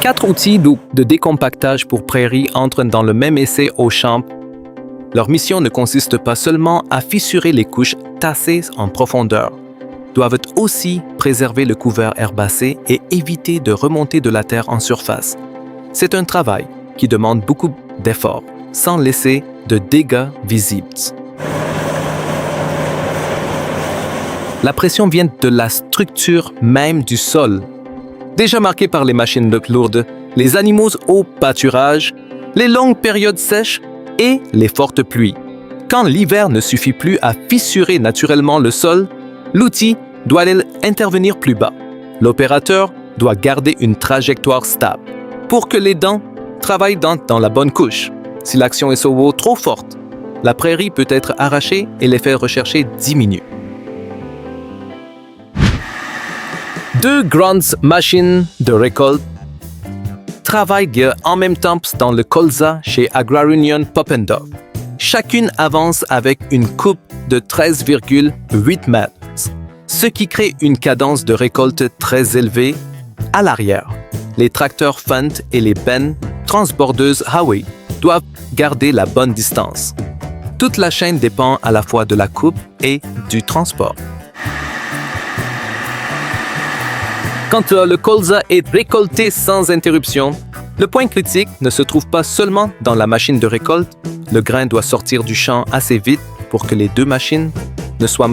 4 outils de décompactage pour prairies entrent dans le même essai au champ. Leur mission ne consiste pas seulement à fissurer les couches tassées en profondeur, doivent aussi préserver le couvert herbacé et éviter de remonter de la terre en surface. C'est un travail qui demande beaucoup d'efforts, sans laisser de dégâts visibles. La pression vient de la structure même du sol. Déjà marquée par les machines lourdes, les animaux au pâturage, les longues périodes sèches et les fortes pluies. Quand l'hiver ne suffit plus à fissurer naturellement le sol, l'outil doit intervenir plus bas. L'opérateur doit garder une trajectoire stable pour que les dents travaillent dans la bonne couche. Si l'action est trop forte, la prairie peut être arrachée et l'effet recherché diminue. 2 grandes machines de récolte travaillent en même temps dans le colza chez AgriUnion Popendorf. Chacune avance avec une coupe de 13,8 mètres, ce qui crée une cadence de récolte très élevée à l'arrière. Les tracteurs Fendt et les bennes transbordeuses Howie doivent garder la bonne distance. Toute la chaîne dépend à la fois de la coupe et du transport. Quand le colza est récolté sans interruption, le point critique ne se trouve pas seulement dans la machine de récolte. Le grain doit sortir du champ assez vite pour que les 2 machines ne soient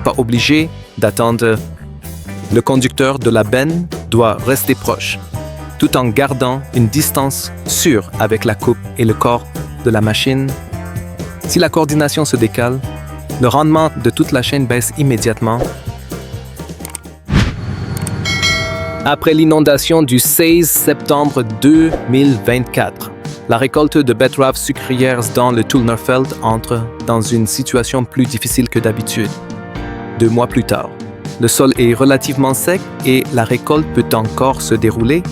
pas obligées d'attendre. Le conducteur de la benne doit rester proche, tout en gardant une distance sûre avec la coupe et le corps de la machine. Si la coordination se décale, le rendement de toute la chaîne baisse immédiatement. Après l'inondation du 16 septembre 2024, la récolte de betteraves sucrières dans le Tullnerfeld entre dans une situation plus difficile que d'habitude. 2 mois plus tard, le sol est relativement sec et la récolte peut encore se dérouler,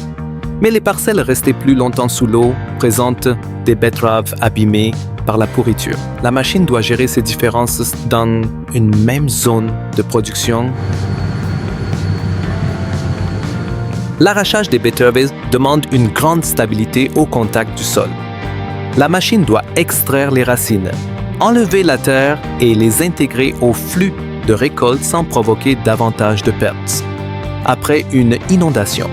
mais les parcelles restées plus longtemps sous l'eau présentent des betteraves abîmées par la pourriture. La machine doit gérer ces différences dans une même zone de production. L'arrachage des betteraves demande une grande stabilité au contact du sol. La machine doit extraire les racines, enlever la terre et les intégrer au flux de récolte sans provoquer davantage de pertes. Après une inondation,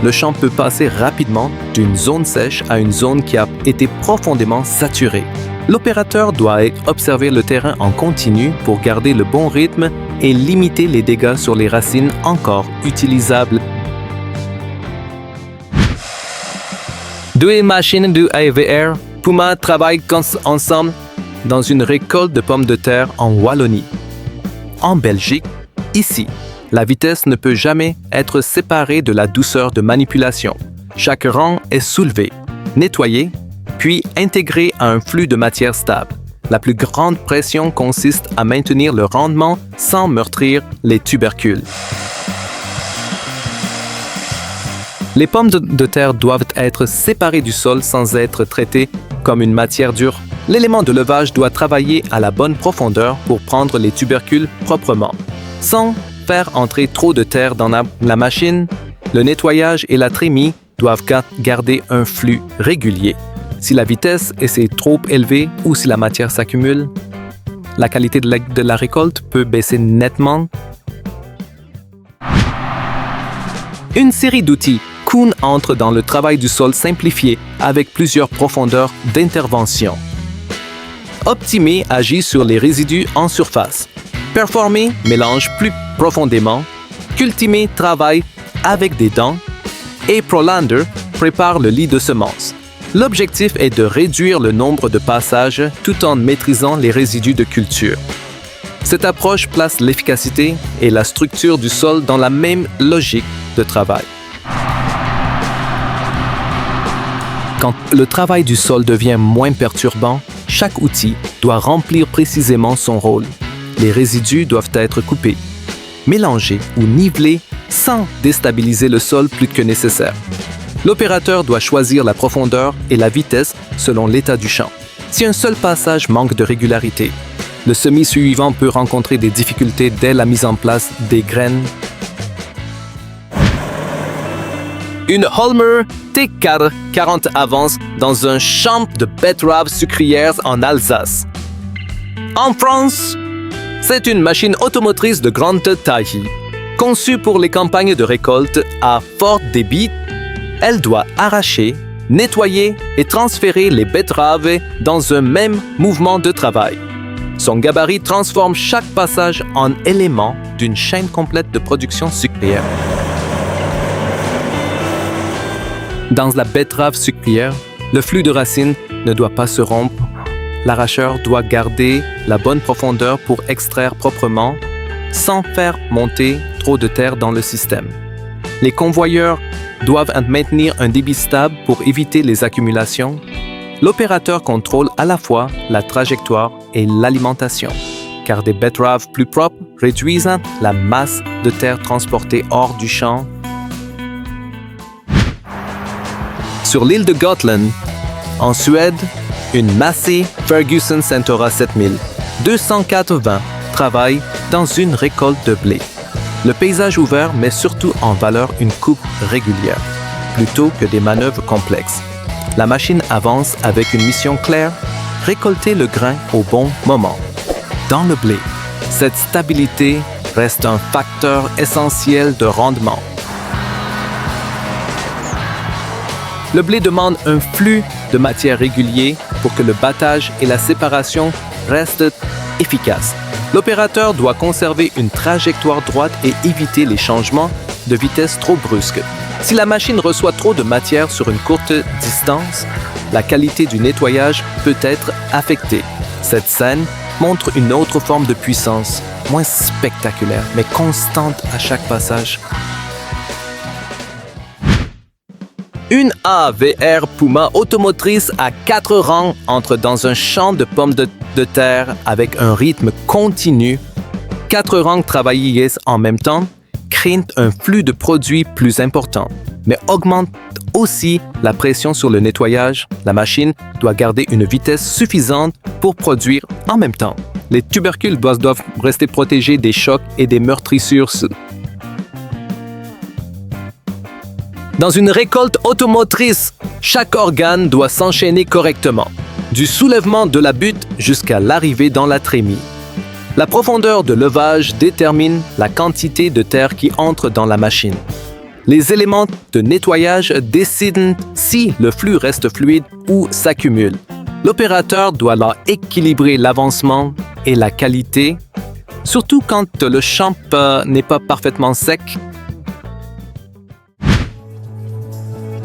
le champ peut passer rapidement d'une zone sèche à une zone qui a été profondément saturée. L'opérateur doit observer le terrain en continu pour garder le bon rythme et limiter les dégâts sur les racines encore utilisables. 2 machines de AVR Puma travaillent ensemble dans une récolte de pommes de terre en Wallonie. En Belgique, ici, la vitesse ne peut jamais être séparée de la douceur de manipulation. Chaque rang est soulevé, nettoyé, puis intégré à un flux de matière stable. La plus grande pression consiste à maintenir le rendement sans meurtrir les tubercules. Les pommes de terre doivent être séparées du sol sans être traitées comme une matière dure. L'élément de levage doit travailler à la bonne profondeur pour prendre les tubercules proprement. Sans faire entrer trop de terre dans la machine, le nettoyage et la trémie doivent garder un flux régulier. Si la vitesse est trop élevée ou si la matière s'accumule, la qualité de la récolte peut baisser nettement. Une série d'outils Kuhn entre dans le travail du sol simplifié avec plusieurs profondeurs d'intervention. Optimer agit sur les résidus en surface. Performer mélange plus profondément. Cultimer travaille avec des dents. Et Prolander prépare le lit de semences. L'objectif est de réduire le nombre de passages tout en maîtrisant les résidus de culture. Cette approche place l'efficacité et la structure du sol dans la même logique de travail. Quand le travail du sol devient moins perturbant, chaque outil doit remplir précisément son rôle. Les résidus doivent être coupés, mélangés ou nivelés sans déstabiliser le sol plus que nécessaire. L'opérateur doit choisir la profondeur et la vitesse selon l'état du champ. Si un seul passage manque de régularité, le semis suivant peut rencontrer des difficultés dès la mise en place des graines. Une Holmer T4 40 avance dans un champ de betteraves sucrières en Alsace. En France, c'est une machine automotrice de grande taille. Conçue pour les campagnes de récolte à fort débit, elle doit arracher, nettoyer et transférer les betteraves dans un même mouvement de travail. Son gabarit transforme chaque passage en élément d'une chaîne complète de production sucrière. Dans la betterave sucrière, le flux de racines ne doit pas se rompre. L'arracheur doit garder la bonne profondeur pour extraire proprement, sans faire monter trop de terre dans le système. Les convoyeurs doivent maintenir un débit stable pour éviter les accumulations. L'opérateur contrôle à la fois la trajectoire et l'alimentation, car des betteraves plus propres réduisent la masse de terre transportée hors du champ. Sur l'île de Gotland, en Suède, une Massey Ferguson Centora 7000, 280 travaille dans une récolte de blé. Le paysage ouvert met surtout en valeur une coupe régulière, plutôt que des manœuvres complexes. La machine avance avec une mission claire, récolter le grain au bon moment. Dans le blé, cette stabilité reste un facteur essentiel de rendement. Le blé demande un flux de matière régulier pour que le battage et la séparation restent efficaces. L'opérateur doit conserver une trajectoire droite et éviter les changements de vitesse trop brusques. Si la machine reçoit trop de matière sur une courte distance, la qualité du nettoyage peut être affectée. Cette scène montre une autre forme de puissance, moins spectaculaire, mais constante à chaque passage. Une AVR Puma automotrice à 4 rangs entre dans un champ de pommes de terre avec un rythme continu. 4 rangs travaillés en même temps créent un flux de produits plus important, mais augmentent aussi la pression sur le nettoyage. La machine doit garder une vitesse suffisante pour produire en même temps. Les tubercules doivent rester protégés des chocs et des meurtrissures. Dans une récolte automotrice, chaque organe doit s'enchaîner correctement, du soulèvement de la butte jusqu'à l'arrivée dans la trémie. La profondeur de levage détermine la quantité de terre qui entre dans la machine. Les éléments de nettoyage décident si le flux reste fluide ou s'accumule. L'opérateur doit alors équilibrer l'avancement et la qualité, surtout quand le champ n'est pas parfaitement sec.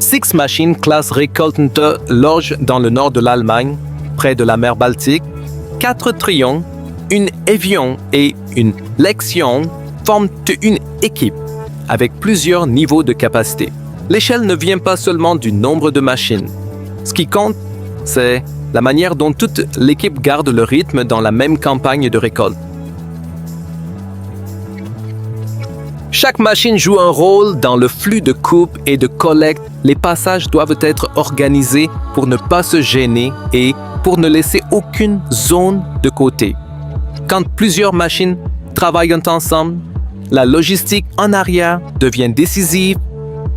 Six machines classe Récoltente logent dans le nord de l'Allemagne, près de la mer Baltique. 4 Trion, une Evian et une Lexion forment une équipe avec plusieurs niveaux de capacité. L'échelle ne vient pas seulement du nombre de machines. Ce qui compte, c'est la manière dont toute l'équipe garde le rythme dans la même campagne de récolte. Chaque machine joue un rôle dans le flux de coupe et de collecte. Les passages doivent être organisés pour ne pas se gêner et pour ne laisser aucune zone de côté. Quand plusieurs machines travaillent ensemble, la logistique en arrière devient décisive.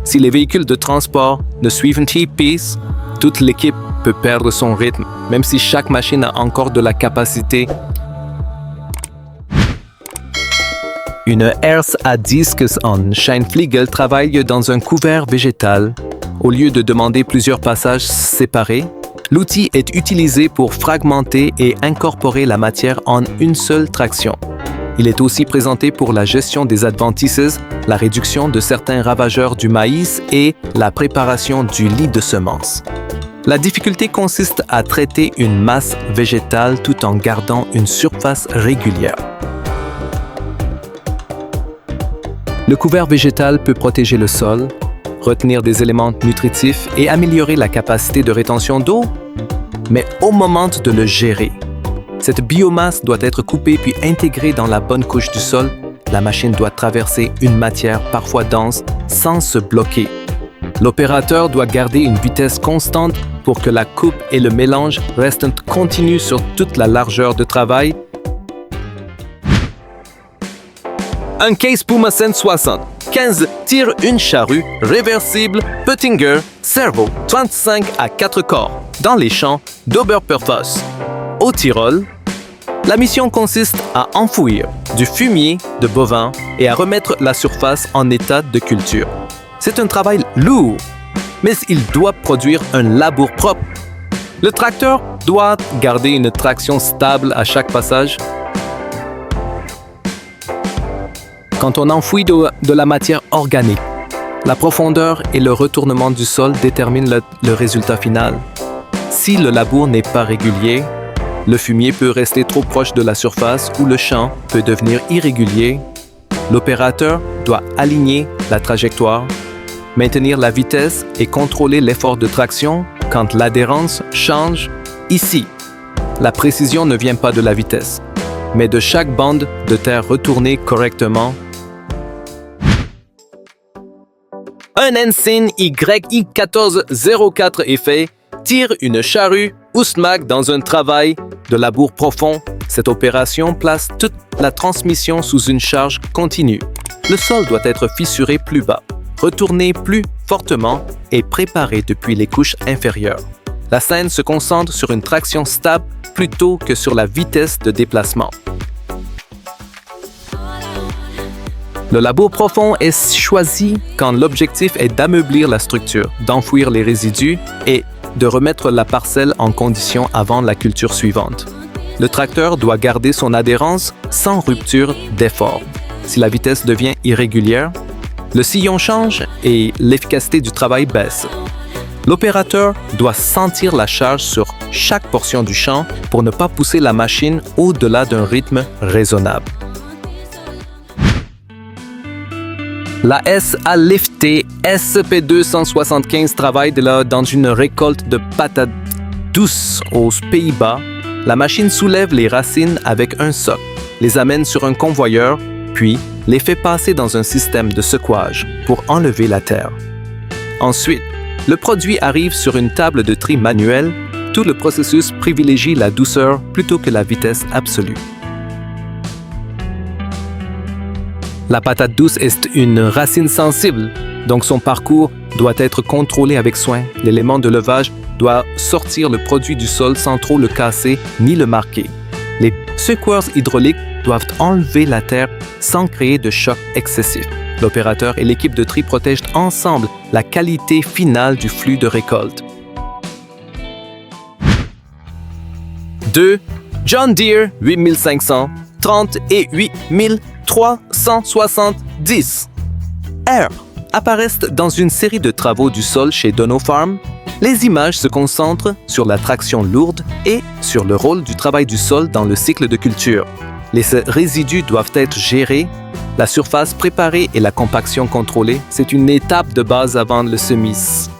Si les véhicules de transport ne suivent pas, toute l'équipe peut perdre son rythme, même si chaque machine a encore de la capacité. Une herse à disques en Scheinfliegel travaille dans un couvert végétal. Au lieu de demander plusieurs passages séparés, l'outil est utilisé pour fragmenter et incorporer la matière en une seule traction. Il est aussi présenté pour la gestion des adventices, la réduction de certains ravageurs du maïs et la préparation du lit de semences. La difficulté consiste à traiter une masse végétale tout en gardant une surface régulière. Le couvert végétal peut protéger le sol, retenir des éléments nutritifs et améliorer la capacité de rétention d'eau. Mais au moment de le gérer, cette biomasse doit être coupée puis intégrée dans la bonne couche du sol. La machine doit traverser une matière parfois dense sans se bloquer. L'opérateur doit garder une vitesse constante pour que la coupe et le mélange restent continus sur toute la largeur de travail. Un case Puma 160. 15 tire une charrue réversible Pöttinger Servo 35 à 4 corps dans les champs d'Oberpurfos. Au Tyrol, la mission consiste à enfouir du fumier de bovins et à remettre la surface en état de culture. C'est un travail lourd, mais il doit produire un labour propre. Le tracteur doit garder une traction stable à chaque passage. Quand on enfouit de la matière organique, la profondeur et le retournement du sol déterminent le résultat final. Si le labour n'est pas régulier, le fumier peut rester trop proche de la surface ou le champ peut devenir irrégulier. L'opérateur doit aligner la trajectoire, maintenir la vitesse et contrôler l'effort de traction quand l'adhérence change. Ici, la précision ne vient pas de la vitesse, mais de chaque bande de terre retournée correctement. Un Ensign YI1404 effet tire une charrue Oostmack dans un travail de labour profond. Cette opération place toute la transmission sous une charge continue. Le sol doit être fissuré plus bas, retourné plus fortement et préparé depuis les couches inférieures. La scène se concentre sur une traction stable plutôt que sur la vitesse de déplacement. Le labour profond est choisi quand l'objectif est d'ameublir la structure, d'enfouir les résidus et de remettre la parcelle en condition avant la culture suivante. Le tracteur doit garder son adhérence sans rupture d'effort. Si la vitesse devient irrégulière, le sillon change et l'efficacité du travail baisse. L'opérateur doit sentir la charge sur chaque portion du champ pour ne pas pousser la machine au-delà d'un rythme raisonnable. La SA-Lifté SP275 travaille dans une récolte de patates douces aux Pays-Bas. La machine soulève les racines avec un soc, les amène sur un convoyeur, puis les fait passer dans un système de secouage pour enlever la terre. Ensuite, le produit arrive sur une table de tri manuelle. Tout le processus privilégie la douceur plutôt que la vitesse absolue. La patate douce est une racine sensible, donc son parcours doit être contrôlé avec soin. L'élément de levage doit sortir le produit du sol sans trop le casser ni le marquer. Les secoueurs hydrauliques doivent enlever la terre sans créer de choc excessif. L'opérateur et l'équipe de tri protègent ensemble la qualité finale du flux de récolte. 2. John Deere 8500, 30 et 8370 R apparaissent dans une série de travaux du sol chez Dono Farm. Les images se concentrent sur la traction lourde et sur le rôle du travail du sol dans le cycle de culture. Les résidus doivent être gérés, la surface préparée et la compaction contrôlée. C'est une étape de base avant le semis.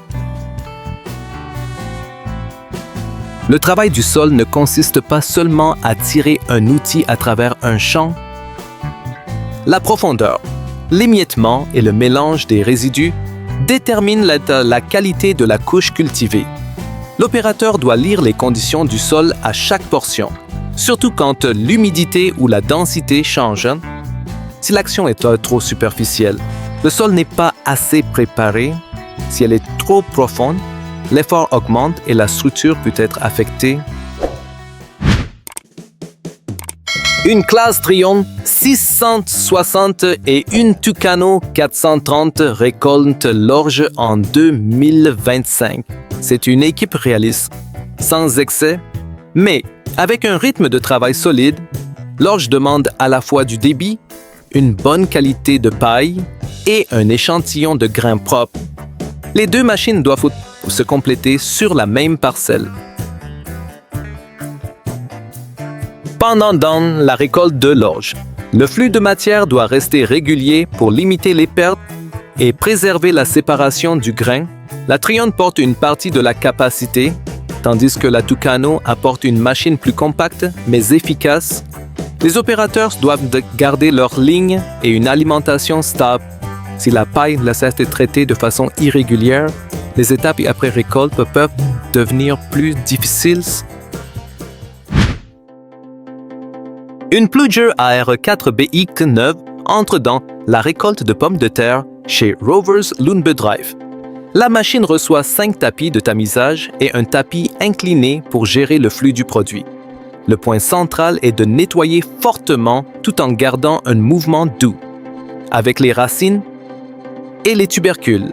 Le travail du sol ne consiste pas seulement à tirer un outil à travers un champ. La profondeur, l'émiettement et le mélange des résidus déterminent la qualité de la couche cultivée. L'opérateur doit lire les conditions du sol à chaque portion, surtout quand l'humidité ou la densité changent. Si l'action est trop superficielle, le sol n'est pas assez préparé. Si elle est trop profonde, l'effort augmente et la structure peut être affectée. Une classe Trion 660 et une Tucano 430 récoltent l'orge en 2025. C'est une équipe réaliste, sans excès, mais avec un rythme de travail solide. L'orge demande à la fois du débit, une bonne qualité de paille et un échantillon de grains propres. Les deux machines doivent se compléter sur la même parcelle. Pendant la récolte de l'orge, le flux de matière doit rester régulier pour limiter les pertes et préserver la séparation du grain. La Trion porte une partie de la capacité, tandis que la Tucano apporte une machine plus compacte mais efficace. Les opérateurs doivent garder leur ligne et une alimentation stable. Si la paille laisse être traitée de façon irrégulière, les étapes après récolte peuvent devenir plus difficiles. Une Pluger AR4 BX neuve entre dans la récolte de pommes de terre chez Rovers Loonbedrijf. La machine reçoit 5 tapis de tamisage et un tapis incliné pour gérer le flux du produit. Le point central est de nettoyer fortement tout en gardant un mouvement doux. Avec les racines et les tubercules,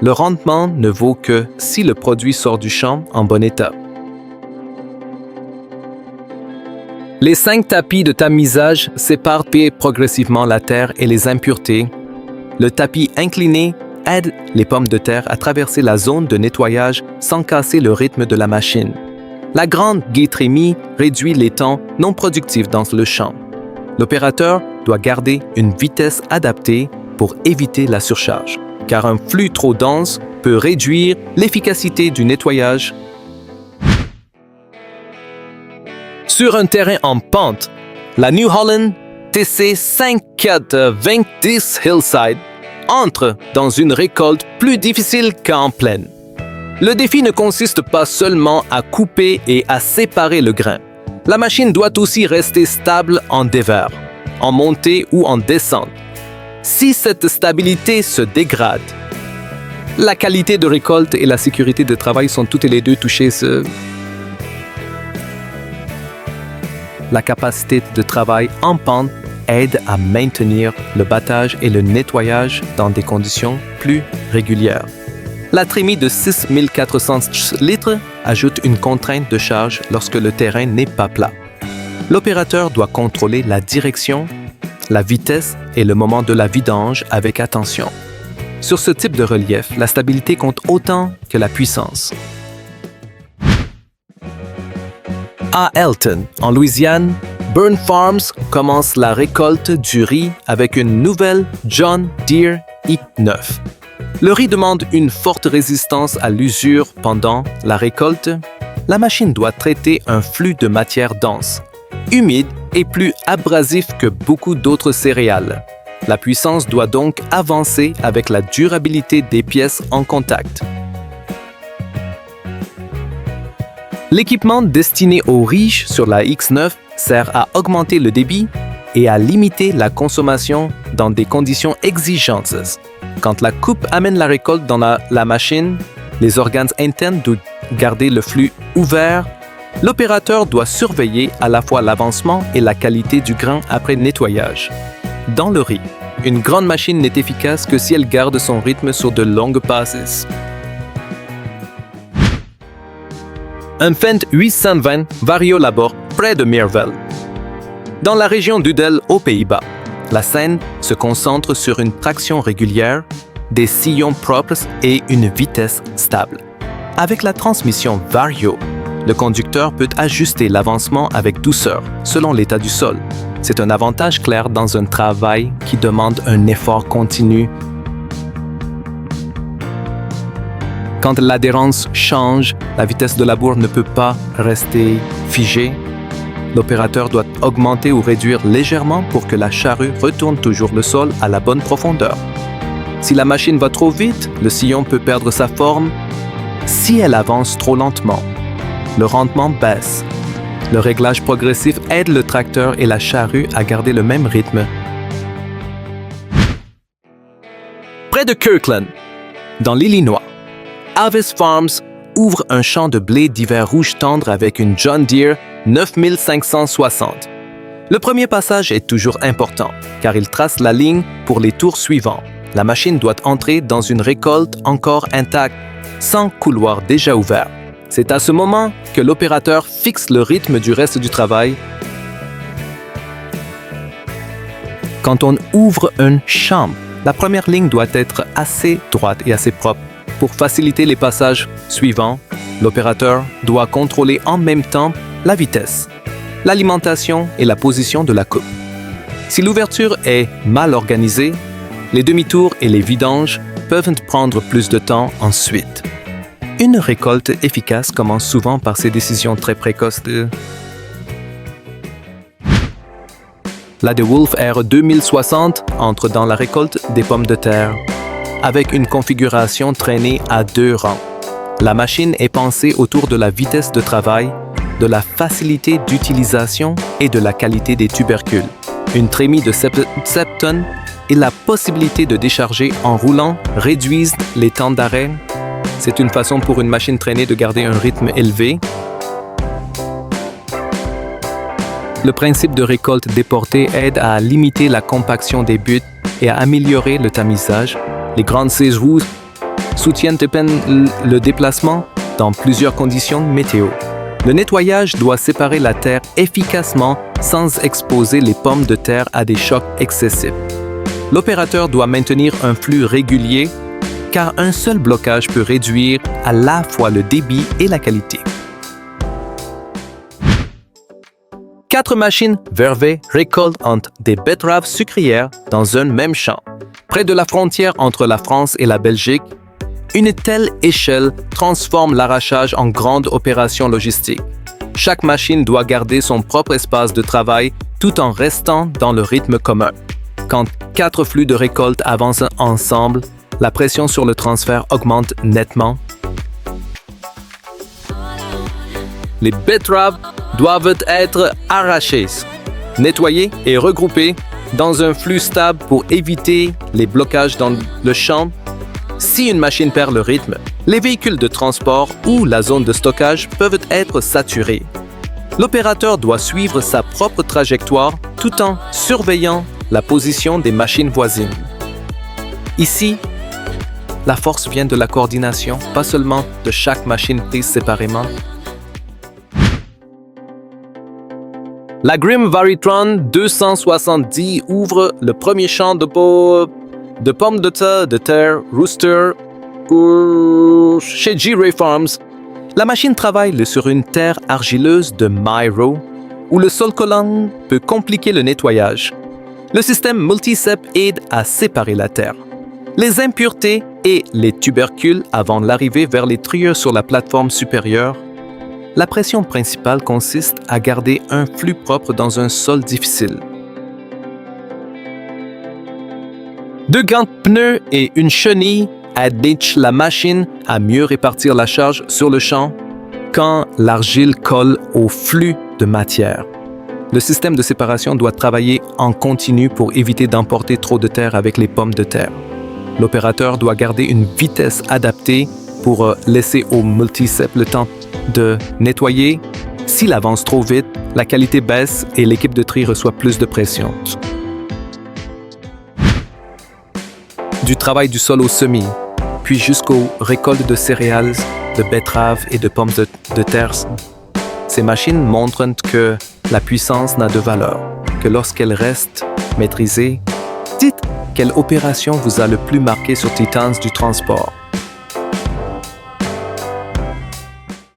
le rendement ne vaut que si le produit sort du champ en bon état. Les 5 tapis de tamisage séparent progressivement la terre et les impuretés. Le tapis incliné aide les pommes de terre à traverser la zone de nettoyage sans casser le rythme de la machine. La grande guétrémie réduit les temps non productifs dans le champ. L'opérateur doit garder une vitesse adaptée pour éviter la surcharge, car un flux trop dense peut réduire l'efficacité du nettoyage. Sur un terrain en pente, la New Holland TC 5420 Hillside entre dans une récolte plus difficile qu'en plaine. Le défi ne consiste pas seulement à couper et à séparer le grain. La machine doit aussi rester stable en dévers, en montée ou en descente. Si cette stabilité se dégrade, la qualité de récolte et la sécurité de travail sont toutes les deux touchées. La capacité de travail en pente aide à maintenir le battage et le nettoyage dans des conditions plus régulières. La trémie de 6400 litres ajoute une contrainte de charge lorsque le terrain n'est pas plat. L'opérateur doit contrôler la direction, la vitesse et le moment de la vidange avec attention. Sur ce type de relief, la stabilité compte autant que la puissance. À Elton, en Louisiane, Burn Farms commence la récolte du riz avec une nouvelle John Deere i9. Le riz demande une forte résistance à l'usure pendant la récolte. La machine doit traiter un flux de matière dense, humide et plus abrasif que beaucoup d'autres céréales. La puissance doit donc avancer avec la durabilité des pièces en contact. L'équipement destiné aux riches sur la X9 sert à augmenter le débit et à limiter la consommation dans des conditions exigeantes. Quand la coupe amène la récolte dans la machine, les organes internes doivent garder le flux ouvert. L'opérateur doit surveiller à la fois l'avancement et la qualité du grain après nettoyage. Dans le riz, une grande machine n'est efficace que si elle garde son rythme sur de longues passes. Un Fendt 820 Variolabor près de Meervel. Dans la région d'Udel, aux Pays-Bas, la scène se concentre sur une traction régulière, des sillons propres et une vitesse stable. Avec la transmission Vario, le conducteur peut ajuster l'avancement avec douceur selon l'état du sol. C'est un avantage clair dans un travail qui demande un effort continu. Quand l'adhérence change, la vitesse de labour ne peut pas rester figée. L'opérateur doit augmenter ou réduire légèrement pour que la charrue retourne toujours le sol à la bonne profondeur. Si la machine va trop vite, le sillon peut perdre sa forme. Si elle avance trop lentement, le rendement baisse. Le réglage progressif aide le tracteur et la charrue à garder le même rythme. Près de Kirkland, dans l'Illinois, Avis Farms ouvre un champ de blé d'hiver rouge tendre avec une John Deere 9560. Le premier passage est toujours important, car il trace la ligne pour les tours suivants. La machine doit entrer dans une récolte encore intacte, sans couloir déjà ouvert. C'est à ce moment que l'opérateur fixe le rythme du reste du travail. Quand on ouvre un champ, la première ligne doit être assez droite et assez propre. Pour faciliter les passages suivants, l'opérateur doit contrôler en même temps la vitesse, l'alimentation et la position de la coupe. Si l'ouverture est mal organisée, les demi-tours et les vidanges peuvent prendre plus de temps ensuite. Une récolte efficace commence souvent par ces décisions très précoces de... La DeWolf R 2060 entre dans la récolte des pommes de terre avec une configuration traînée à 2 rangs. La machine est pensée autour de la vitesse de travail, de la facilité d'utilisation et de la qualité des tubercules. Une trémie de 7 tonnes et la possibilité de décharger en roulant réduisent les temps d'arrêt. C'est une façon pour une machine traînée de garder un rythme élevé. Le principe de récolte déportée aide à limiter la compaction des buts et à améliorer le tamisage. Les grandes 16 roues soutiennent à peine le déplacement dans plusieurs conditions météo. Le nettoyage doit séparer la terre efficacement sans exposer les pommes de terre à des chocs excessifs. L'opérateur doit maintenir un flux régulier car un seul blocage peut réduire à la fois le débit et la qualité. 4 machines Vervet récoltent entre des betteraves sucrières dans un même champ. Près de la frontière entre la France et la Belgique, une telle échelle transforme l'arrachage en grande opération logistique. Chaque machine doit garder son propre espace de travail tout en restant dans le rythme commun. Quand 4 flux de récolte avancent ensemble, la pression sur le transfert augmente nettement. Les betteraves doivent être arrachées, nettoyées et regroupées dans un flux stable pour éviter les blocages dans le champ. Si une machine perd le rythme, les véhicules de transport ou la zone de stockage peuvent être saturés. L'opérateur doit suivre sa propre trajectoire tout en surveillant la position des machines voisines. Ici, la force vient de la coordination, pas seulement de chaque machine prise séparément. La Grimm Varitron 270 ouvre le premier champ de pommes de terre Rooster chez G-Ray Farms. La machine travaille sur une terre argileuse de Myro où le sol collant peut compliquer le nettoyage. Le système Multicep aide à séparer la terre, les impuretés et les tubercules avant l'arrivée vers les trieurs sur la plateforme supérieure. La pression principale consiste à garder un flux propre dans un sol difficile. 2 gants de pneus et une chenille aident la machine à mieux répartir la charge sur le champ quand l'argile colle au flux de matière. Le système de séparation doit travailler en continu pour éviter d'emporter trop de terre avec les pommes de terre. L'opérateur doit garder une vitesse adaptée pour laisser au multicep le temps de nettoyer. S'il avance trop vite, la qualité baisse et l'équipe de tri reçoit plus de pression. Du travail du sol au semis, puis jusqu'aux récoltes de céréales, de betteraves et de pommes de terre. Ces machines montrent que la puissance n'a de valeur que lorsqu'elle reste maîtrisée. Dites quelle opération vous a le plus marqué sur Titans du transport.